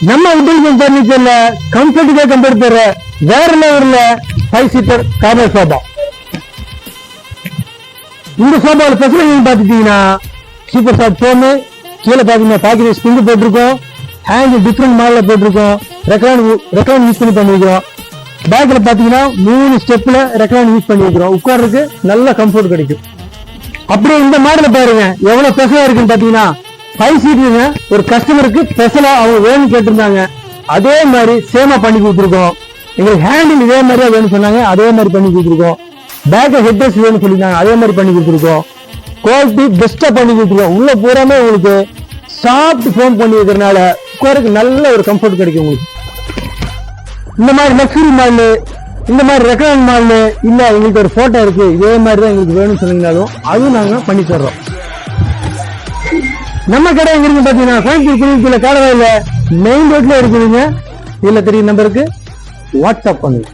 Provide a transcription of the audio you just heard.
நம்ம intelligent பர்னிச்சர்ல கம்ஃபர்ட்டுக்கே compare பண்ற வேற லெவல்ல 5 சீட்டர் கார்னர் சோபா. இந்த சோபாவோட ஸ்பெஷல் பாத்துட்டீங்கன்னா சூப்பர் சாஃப்ட் ஃபோமு, கீழே பாத்தீங்கன்னா பாக்கெட் ஸ்பிரிங் போட்டிருக்கோம், ஹேண்ட் டிஃப்ரெண்ட் மாடல போட்டிருக்கோம், ரெக்லான் யூஸ் பண்ணி பண்ணிருக்கோம். பேக்ல பாத்தீங்கன்னா 3 ஸ்டெப்ல ரெக்லான் யூஸ் பண்ணிருக்கோம். உட்கார்றதுக்கு நல்ல கம்ஃபர்ட் கிடைக்கும். அப்படியே இந்த மாடல பாருங்க எவ்வளவு ஸ்பெஷலா இருக்குன்னு பாத்தீங்கன்னா 5 சீட்டுங்க. ஒரு கஸ்டமருக்கு ஸ்பெஷலா அவங்க வேணும்னு கேட்டிருந்தாங்க, அதே மாதிரி சேமா பண்ணி கொடுத்துருக்கோம். எங்களுக்கு ஹேண்டில் இதே மாதிரியா வேணும்னு சொன்னாங்க, அதே மாதிரி பண்ணி கொடுத்துருக்கோம். பேக் ஹெட்ரஸ் வேணும்னு சொல்லியிருந்தாங்க, அதே மாதிரி பண்ணி கொடுத்துருக்கோம். குவாலிட்டி பெஸ்டா பண்ணி கொடுத்துருக்கோம். உள்ள பூராமே உங்களுக்கு சாஃப்ட் ஃபோம் பண்ணி வைக்கிறதுனால உட்காருக்கு நல்ல ஒரு கம்ஃபர்ட் கிடைக்கும் உங்களுக்கு. இந்த மாதிரி லக்ஸுரி மாடலு, இந்த மாதிரி ரெக்லான் மாடலு இல்ல எங்களுக்கு ஒரு போட்டோ இருக்கு இதே மாதிரி தான் எங்களுக்கு வேணும்னு சொன்னீங்கனாலும் அதுவும் நாங்க பண்ணி தர்றோம். நம்ம கடை எங்க இருக்கு பாத்தீங்கன்னா கோயம்புத்தூர் காலவாயில மெயின் ரோட்ல இருக்குதுங்க. இதுல தெரியும் நம்பருக்கு வாட்ஸ்அப் பண்ணுங்க.